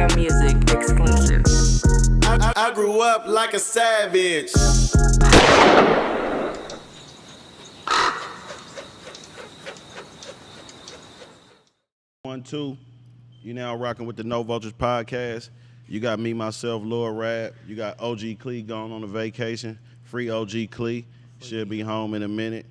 Rare Music exclusive. I grew up like a savage. 1, 2. You now rocking with the No Vultures podcast. You got me, myself, Lord Rab. You got OG Clee going on a vacation. Free OG Clee. Should be home in a minute.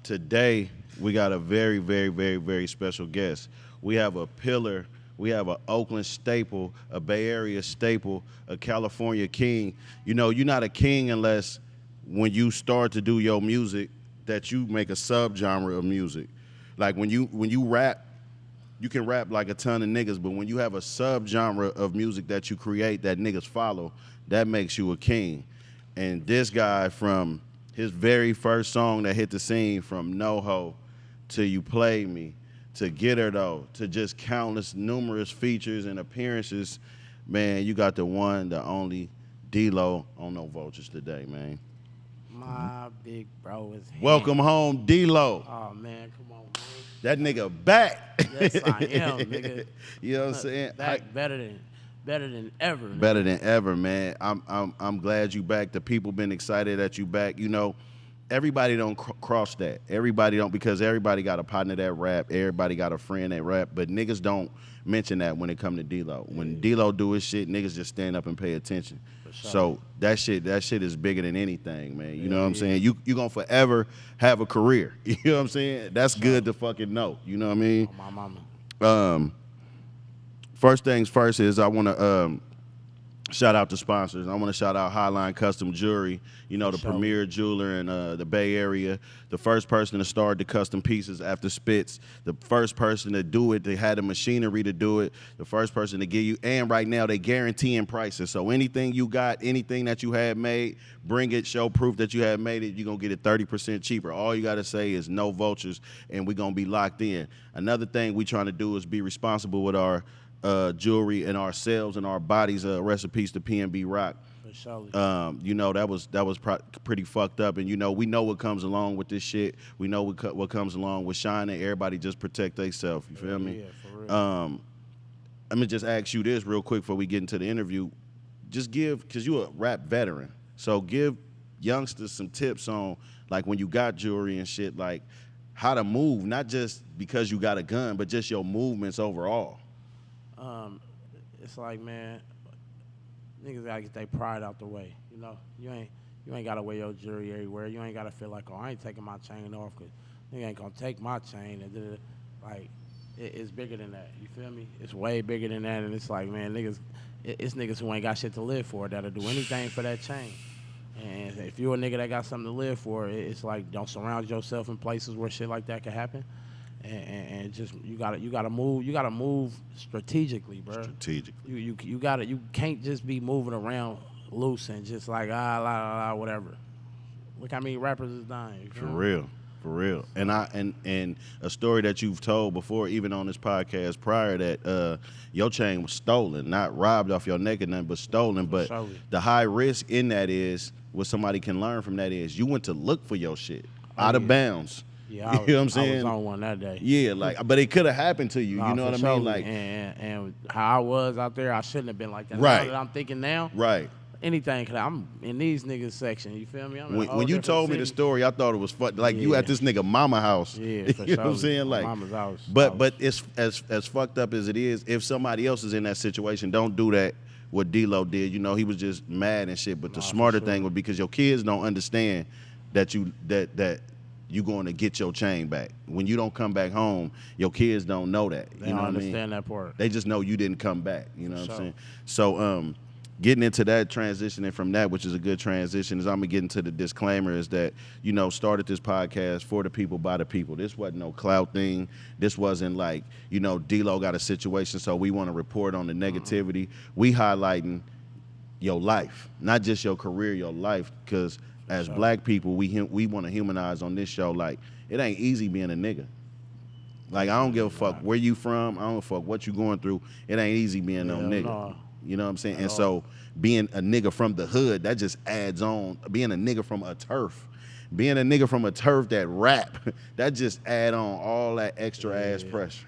Today, we got a very, very, very, very special guest. We have a pillar. We have an Oakland staple, a Bay Area staple, a California king. You know, you're not a king unless when you start to do your music that you make a subgenre of music. Like when you rap, you can rap like a ton of niggas, but when you have a subgenre of music that you create that niggas follow, that makes you a king. And this guy, from his very first song that hit the scene, from No Hoe to You Play Me to Get Her Though to just countless numerous features and appearances, man, you got the one, the only D-Lo on No Vultures today, man. My big bro is here. Welcome home, D-Lo. Oh, man, come on, man. That nigga back. Yes, I am, nigga. You know what I'm saying? Back better than ever. Man. Better than ever, man. I'm glad you back. The people been excited that you back. You know, everybody don't cross that. Everybody don't, because everybody got a partner that rap. Everybody got a friend that rap. But niggas don't mention that when it come to D-Lo. When D-Lo do his shit, niggas just stand up and pay attention. Sure. So that shit is bigger than anything, man. You know what I'm saying? You gonna forever have a career. You know what I'm saying? That's good to fucking know. You know what I mean? Oh, my mama. First things first is I want to shout out the sponsors. I want to shout out Highline Custom Jewelry, you know, the premier jeweler in the Bay Area, the first person to start the custom pieces after Spitz, the first person to do it, they had the machinery to do it, the first person to give you, and right now they guaranteeing prices. So anything you got, anything that you had made, bring it, show proof that you had made it, you're going to get it 30% cheaper. All you got to say is No Vultures, and we're going to be locked in. Another thing we trying to do is be responsible with our jewelry and ourselves and our bodies. Recipes to PNB Rock. For sure. You know, that was pretty fucked up, and you know, we know what comes along with this shit. We know what comes along with shining. Everybody just protect themselves. You feel me? Yeah, for real. Let me just ask you this real quick before we get into the interview. Just because you're a rap veteran, so give youngsters some tips on, like, when you got jewelry and shit, like how to move, not just because you got a gun, but just your movements overall. It's like, man, niggas gotta get their pride out the way. You know, you ain't gotta wear your jewelry everywhere. You ain't gotta feel like, oh, I ain't taking my chain off, cause nigga ain't gonna take my chain. And like, it's bigger than that. You feel me? It's way bigger than that. And it's like, man, it's niggas who ain't got shit to live for that'll do anything for that chain. And if you're a nigga that got something to live for, it's like, don't surround yourself in places where shit like that can happen. And just you gotta move strategically, bro. Strategically. You can't just be moving around loose and just like whatever. Look how many rappers is dying. For real. And a story that you've told before, even on this podcast prior, that your chain was stolen, not robbed off your neck or nothing, but stolen. But the high risk in that is, what somebody can learn from that is, you went to look for your shit out of bounds. Yeah, you know what I'm saying? I was on one that day. Yeah, like, but it could have happened to you. You know what I mean? Like, and how I was out there, I shouldn't have been like that. Right. Now that I'm thinking now, right. Anything, cause I'm in these niggas section. You feel me? When you told me the story, I thought it was fun. Like, you at this nigga mama house. Yeah, for you know sure. what I'm saying? Like, mama's house. But it's as fucked up as it is. If somebody else is in that situation, don't do that. What D-Lo did, you know, he was just mad and shit. But the smarter thing would be, because your kids don't understand that you going to get your chain back. When you don't come back home, your kids don't know that. They don't understand that part. They just know you didn't come back. You know what I'm saying? So getting into that, transitioning from that, which is a good transition, is I'm going to get into the disclaimer, is that, you know, started this podcast for the people, by the people. This wasn't no clout thing. This wasn't like, you know, D-Lo got a situation, so we want to report on the negativity. We highlighting your life, not just your career, your life, because as black people, we want to humanize on this show. Like, it ain't easy being a nigga. Like, I don't give a fuck where you from. I don't give a fuck what you going through. It ain't easy being no nigga. No. You know what I'm saying? And so being a nigga from the hood, that just adds on. Being a nigga from a turf, that rap, that just add on all that extra ass pressure.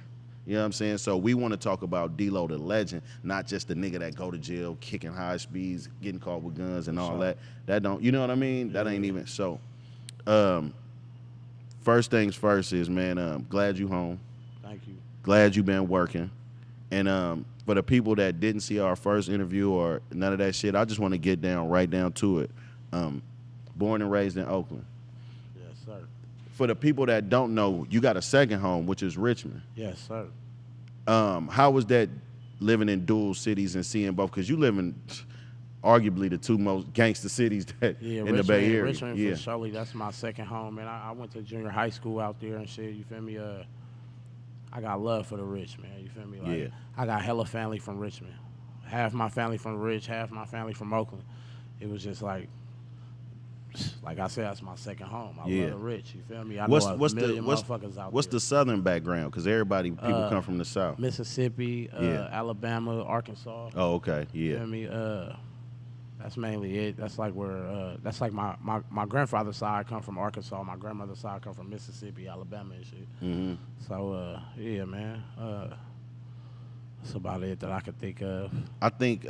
You know what I'm saying? So we want to talk about D-Lo the legend, not just the nigga that go to jail, kicking high speeds, getting caught with guns and all that. That don't, you know what I mean? That ain't even, so. First things first is, man, glad you home. Thank you. Glad you been working. And for the people that didn't see our first interview or none of that shit, I just want to get right down to it. Born and raised in Oakland. Yes, sir. For the people that don't know, you got a second home, which is Richmond. Yes, sir. How was that living in dual cities and seeing both? Because you live in arguably the two most gangster cities that in the Bay Area. Richmond, for surely, that's my second home, man. I went to junior high school out there and shit, you feel me? I got love for the rich, man, you feel me? Like, I got hella family from Richmond. Half my family from Rich, half my family from Oakland. It was just like I said, that's my second home. I love the rich, you feel me? I know a million motherfuckers out what's there. the southern background? Because people come from the south. Mississippi, Alabama, Arkansas. Oh, okay, You feel me? That's mainly it. That's like where that's like my grandfather's side come from Arkansas. My grandmother's side come from Mississippi, Alabama and shit. Mm-hmm. So yeah, man. That's about it that I could think of. I think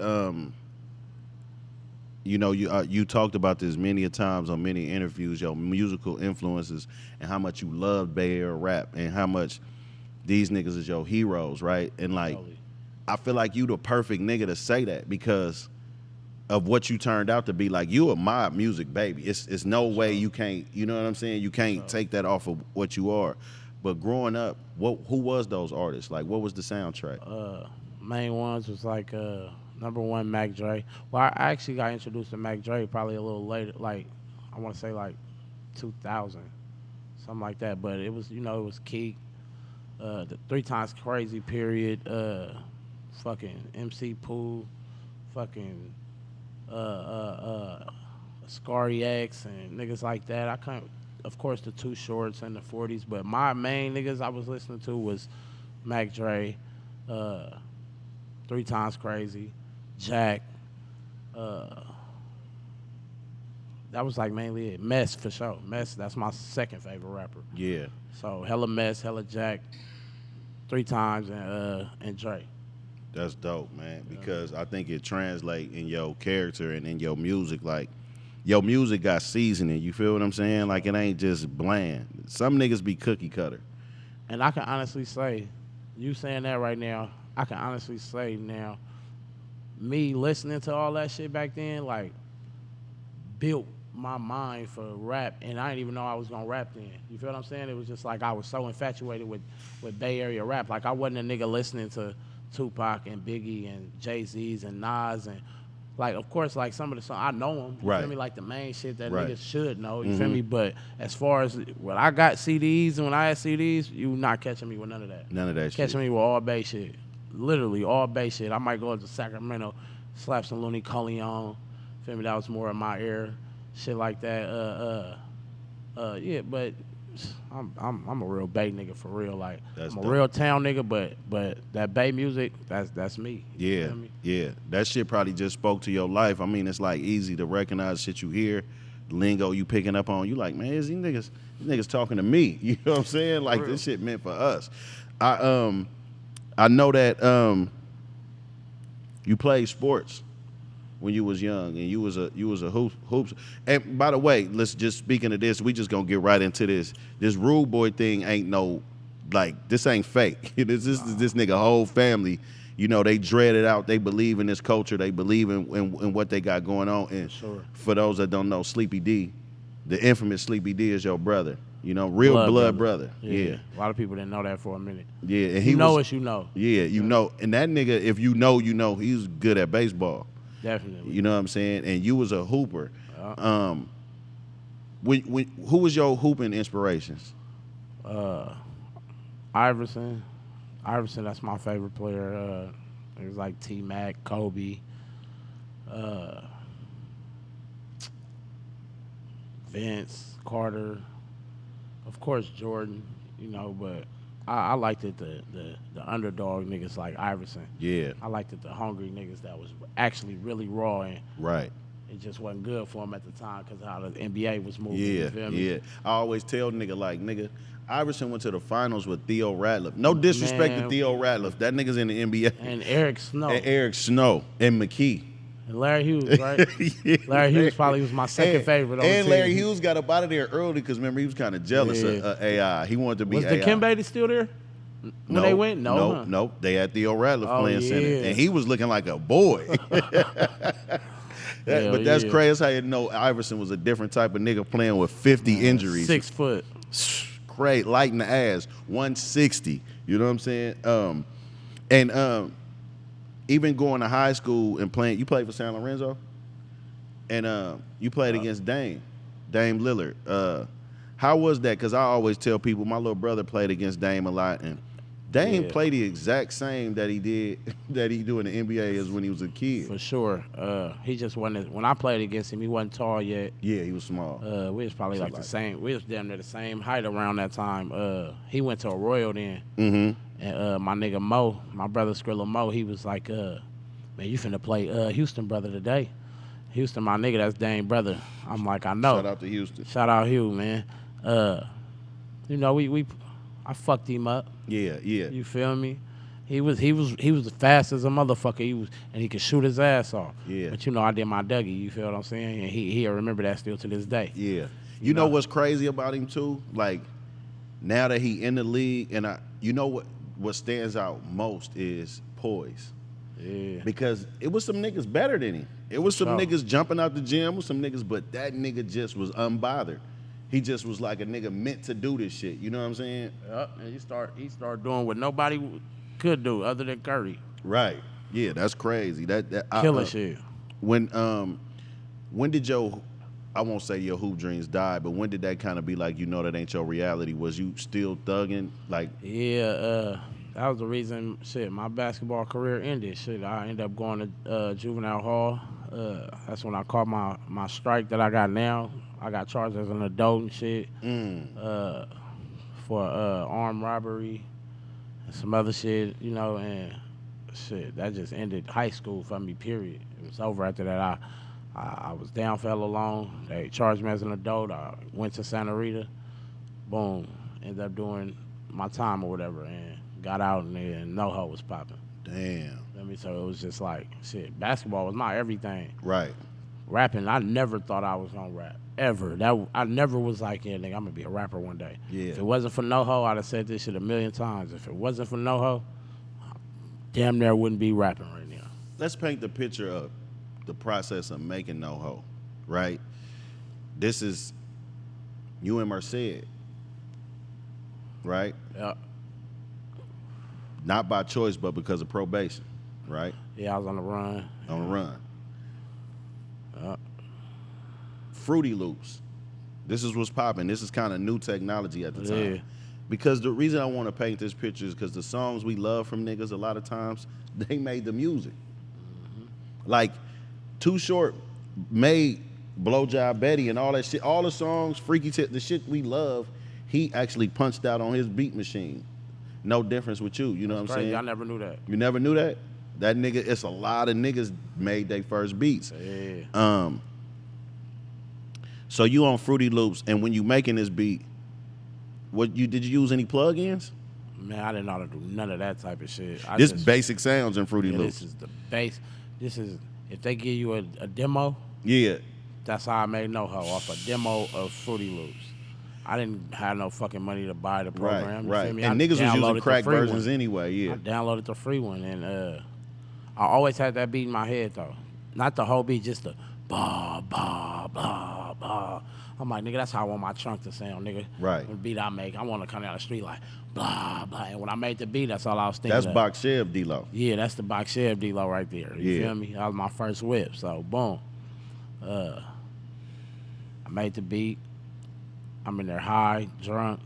you talked about this many a times on many interviews, your musical influences and how much you love Bay Area rap and how much these niggas is your heroes, right? And like, totally. I feel like you the perfect nigga to say that because of what you turned out to be. Like, you a mob music baby. It's no way you can't, you know what I'm saying? You can't take that off of what you are. But growing up, who was those artists? Like, what was the soundtrack? Main ones was like number one, Mac Dre. Well, I actually got introduced to Mac Dre probably a little later, like I want to say like 2000, something like that. But it was, it was Keek, the 3 Times Crazy period, fucking MC Pooh, fucking Scary X and niggas like that. I can't, of course, the Too Shorts and the 40s, but my main niggas I was listening to was Mac Dre, 3 Times Crazy, Jack. That was like mainly it. Mess for sure. Mess, that's my second favorite rapper. Yeah. So hella Mess, hella Jack, 3 Times, and Dre. That's dope, man, because I think it translates in your character and in your music. Like, your music got seasoning, you feel what I'm saying? Like, it ain't just bland. Some niggas be cookie cutter. And I can honestly say, you saying that right now, I can honestly say now, me listening to all that shit back then, like, built my mind for rap, and I didn't even know I was gonna rap then. You feel what I'm saying? It was just like I was so infatuated with Bay Area rap. Like, I wasn't a nigga listening to Tupac and Biggie and Jay-Z's and Nas and, like, of course, like, some of the songs, I know them. You feel me? Like, the main shit that niggas should know. You feel me? But as far as when I got CDs and when I had CDs, you not catching me with none of that. None of that shit. Catching me with all Bay shit. Literally all Bay shit. I might go to Sacramento, slap some Looney Coleon. Feel me? That was more in my ear. Shit like that. Yeah, but I'm a real Bay nigga for real. Like, I'm a real town nigga, but that Bay music, that's me. Yeah, you know me? Yeah. That shit probably just spoke to your life. I mean, it's like easy to recognize shit you hear, the lingo you picking up on. You like, man, these niggas talking to me. You know what I'm saying? Like, this shit meant for us. I know that you played sports when you was young, and you was a hoops. And by the way, let's just, speaking of this, we just gonna get right into this. This rude boy thing ain't no, like, this ain't fake. This nigga whole family, they dread it out. They believe in this culture. They believe in what they got going on. And for those that don't know, Sleepy D, the infamous Sleepy D, is your brother. Real blood brother. Yeah. A lot of people didn't know that for a minute. Yeah, and you know what you know. Yeah, you know. And that nigga, if you know, he's good at baseball. Definitely. You know what I'm saying? And you was a hooper. Who was your hooping inspirations? Iverson. Iverson, that's my favorite player. It was like T-Mac, Kobe, Vince, Carter, of course Jordan, but I liked it the underdog niggas like Iverson. Yeah. I liked it the hungry niggas that was actually really raw and right. it just wasn't good for him at the time because how the NBA was moving. Yeah, you feel me? yeah. I always tell nigga, Iverson went to the finals with Theo Ratliff. No disrespect to Man. Theo Ratliff. That nigga's in the NBA. And Eric Snow. And Eric Snow and McKee. And Larry Hughes, right? Yeah. Larry Hughes probably was my second favorite on the And team. Larry Hughes got up out of there early because, remember, he was kind of jealous of AI. He wanted to be Was AI. Dikembe still there when they went? No, huh? No. They had Theo Ratliff playing center. Yeah. And he was looking like a boy. But that's crazy. That's how you know Iverson was a different type of nigga playing with 50 injuries. 6 foot. Great, light in the ass, 160. You know what I'm saying? Even going to high school and playing, you played for San Lorenzo? And you played against Dame Lillard. How was that? Because I always tell people, my little brother played against Dame a lot, and Dame played the exact same that he do in the NBA as when he was a kid. For sure. He just wasn't. When I played against him, he wasn't tall yet. Yeah, he was small. We was probably like the same. We was damn near the same height around that time. He went to Arroyo then. Mm-hmm. And my nigga Mo, my brother Skrilla Mo, he was like, man, you finna play Houston brother today. Houston, my nigga, that's Dame brother. I'm like, I know. Shout out to Houston. Shout out Hugh, man. You know, I fucked him up. Yeah, yeah. You feel me? He was the fast as a motherfucker. And he could shoot his ass off. Yeah. But you know, I did my Dougie. You feel what I'm saying? And he'll remember that still to this day. Yeah. You know what's crazy about him too? Like, now that he in the league, and you know what stands out most is poise. Yeah. Because it was some niggas better than him. It was some Sure. niggas jumping out the gym with some niggas, but that nigga just was unbothered. He just was like a nigga meant to do this shit. You know what I'm saying? Yep. And he started doing what nobody could do other than Curry. Right. Yeah, that's crazy. Killer shit. When did I won't say your hoop dreams die, but when did that kind of be like, you know, that ain't your reality? Was you still thugging? Like, Yeah, that was the reason, my basketball career ended. I ended up going to juvenile hall. That's when I caught my strike that I got now. I got charged as an adult and shit for armed robbery and some other shit, you know, and that just ended high school for me, period. It was over after that. I was down for hella long. They charged me as an adult. I went to Santa Rita. Boom. Ended up doing my time or whatever and got out and then NoHo was popping. damn. So it was just like, basketball was my everything. Right. Rapping, I never thought I was gonna rap, ever. I never was like, yeah, nigga, I'm gonna be a rapper one day. Yeah. If it wasn't for NoHo, I'd have said this shit a million times. If it wasn't for NoHo, damn near wouldn't be rapping right now. Let's paint the picture of the process of making No Hoe, right? This is you and Merced, right? Yeah. Not by choice, but because of probation, right? Yeah, I was on the run. On the run. Yeah. Fruity Loops. This is what's popping. This is kind of new technology at the time. Yeah. Because the reason I want to paint this picture is because the songs we love from niggas, a lot of times, they made the music. Mm-hmm. Like, Too Short made Blowjob Betty and all that shit. All the songs, Freaky Tip, the shit we love, he actually punched out on his beat machine. No difference with you, you know what I'm saying? I never knew that. You never knew that? That nigga, it's a lot of niggas made their first beats. Yeah. So you on Fruity Loops, and when you making this beat, did you use any plugins? Man, I didn't know how to do none of that type of shit. This basic sounds in Fruity Loops. This is the base. This is, if they give you a demo, Yeah. that's how I made NoHo, off a demo of Fruity Loops. I didn't have no fucking money to buy the program. You Right. feel me? And I niggas was using downloaded crack the free versions one. anyway, yeah. I downloaded the free one, and I always had that beat in my head, though. Not the whole beat, just the ba, ba, ba, ba. I'm like, nigga, that's how I want my trunk to sound, nigga. Right. The beat I make, I want to come down the street like, blah, blah. And when I made the beat, that's all I was thinking That's of. Box Chev D-Lo. Yeah, that's the box Chev D-Lo right there. You Yeah. feel me? That was my first whip. So, boom. I made the beat. I'm in there high, drunk.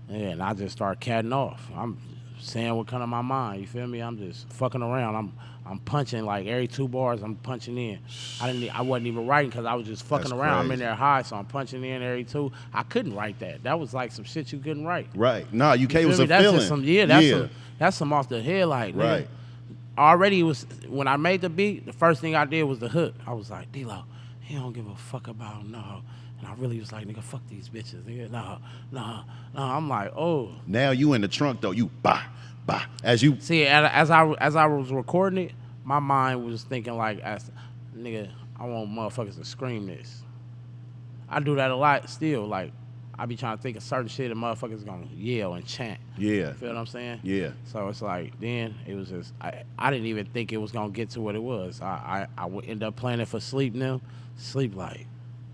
Yeah, and I just start catting off. I'm saying what come to my mind. You feel me? I'm just fucking around. I'm punching like every 2 bars. I'm punching in. I wasn't even writing because I was just fucking That's around. I'm in crazy. there high, so I'm punching in every 2. I couldn't write that. That was like some shit you couldn't write. Right. Nah, UK You was feel a me? That's feeling. just some that's some off the head like nigga. Right. Already it was when I made the beat. The first thing I did was the hook. I was like, D-Lo, he don't give a fuck about NoHo. And I really was like, nigga, fuck these bitches. Nigga, nah. I'm like, oh. Now you in the trunk though. You bah. As you see, as I was recording it, my mind was thinking like, nigga, I want motherfuckers to scream this. I do that a lot still. Like, I be trying to think of certain shit and motherfuckers gonna yell and chant. Yeah. You feel what I'm saying? Yeah. So it's like, then it was just, I didn't even think it was gonna get to what it was. I would end up playing it for Sleep now. Sleep like,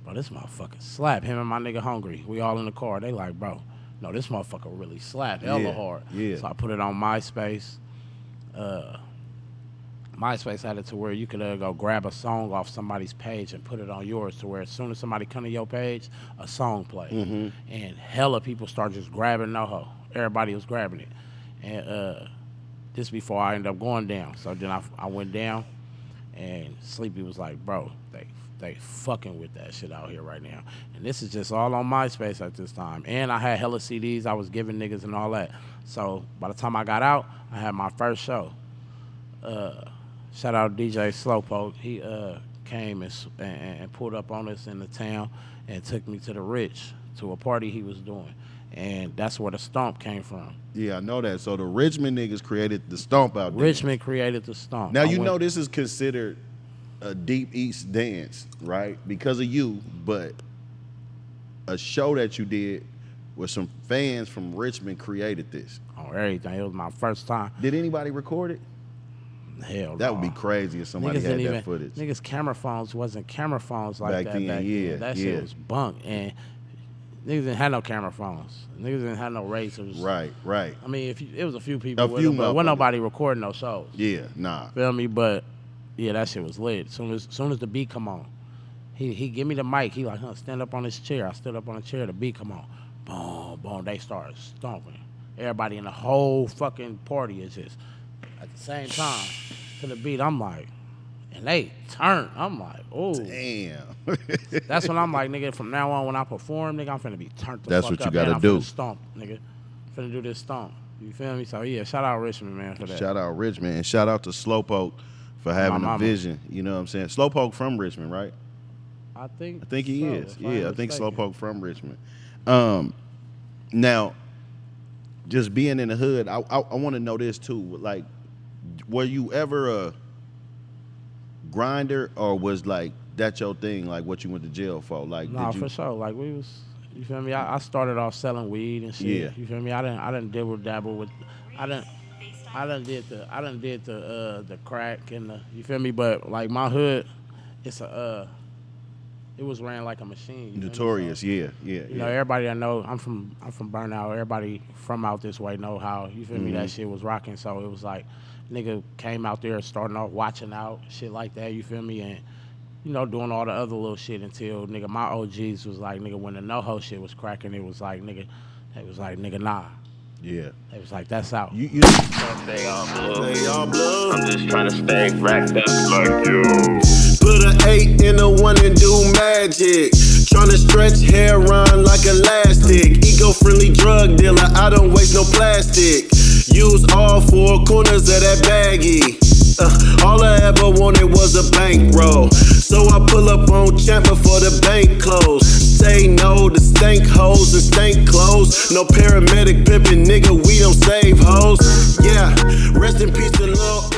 bro, this motherfucker slap. Him and my nigga Hungry. We all in the car. They like, bro, no, this motherfucker really slap hella hard. Yeah. So I put it on MySpace. MySpace had it to where you could go grab a song off somebody's page and put it on yours, to where as soon as somebody come to your page, a song play. Mm-hmm. And hella people start just grabbing NoHo. Everybody was grabbing it. And this before I ended up going down. So then I went down, and Sleepy was like, bro, they fucking with that shit out here right now. And this is just all on MySpace at this time. And I had hella CDs I was giving niggas and all that. So by the time I got out, I had my first show. Shout out DJ Slowpoke. He came and pulled up on us in the town and took me to the Rich, to a party he was doing. And that's where the Stomp came from. Yeah, I know that. So the Richmond niggas created the Stomp out there. Richmond created the Stomp. Now you know this is considered a Deep East dance, right? Because of you, but a show that you did where some fans from Richmond created this. Oh, everything. It was my first time. Did anybody record it? Hell, that would be crazy if somebody had that footage. Niggas' camera phones wasn't camera phones like that back then. That shit was bunk. And niggas didn't have no camera phones. Niggas didn't have no racers. Right. I mean, it was a few people with them, but wasn't nobody recording no shows. Yeah, nah. Feel me? But yeah, that shit was lit. Soon as the beat come on, he give me the mic. He like, stand up on this chair. I stood up on the chair. The beat come on. Boom, boom. They started stomping. Everybody in the whole fucking party is just at the same time to the beat. I'm like, and they turn. I'm like, oh damn. That's when I'm like, nigga, from now on when I perform, nigga, I'm finna be turned the That's fuck what up. you gotta I'm do. Finna stomp, nigga. Finna do this stomp. You feel me? So yeah, shout out Richmond, man, for that. Shout out Richmond, and shout out to Slowpoke for having a vision. You know what I'm saying? Slowpoke from Richmond, right? I think he so, is. Yeah, I think mistaken. Slowpoke from Richmond. Now, just being in the hood, I want to know this too. Like, were you ever a grinder, or was like that your thing? Like what you went to jail for? Like, no, for sure. Like we was, you feel me? I started off selling weed and shit. Yeah. You feel me? I didn't dabble with. I done did the crack and the, you feel me? But like my hood, it's it was ran like a machine. Notorious, so, yeah. You know, everybody I know, I'm from Burnout. Everybody from out this way know how, you feel me, that shit was rocking. So it was like, nigga came out there starting off watching out, shit like that, you feel me? And, you know, doing all the other little shit until, nigga, my OGs was like, nigga, when the NoHo shit was cracking, it was like, nigga, nah. Yeah. It was like, that's out. Stay all blue. I'm just trying to stay racked up like you. Put an 8 in a 1 and do magic. Tryna stretch hair run like elastic. Eco-friendly drug dealer, I don't waste no plastic. Use all 4 corners of that baggie. All I ever wanted was a bankroll. So I pull up on Champ before the bank close. Say no to stank hoes and stank clothes. No paramedic pimpin', nigga, we don't save hoes. Yeah, rest in peace to Lil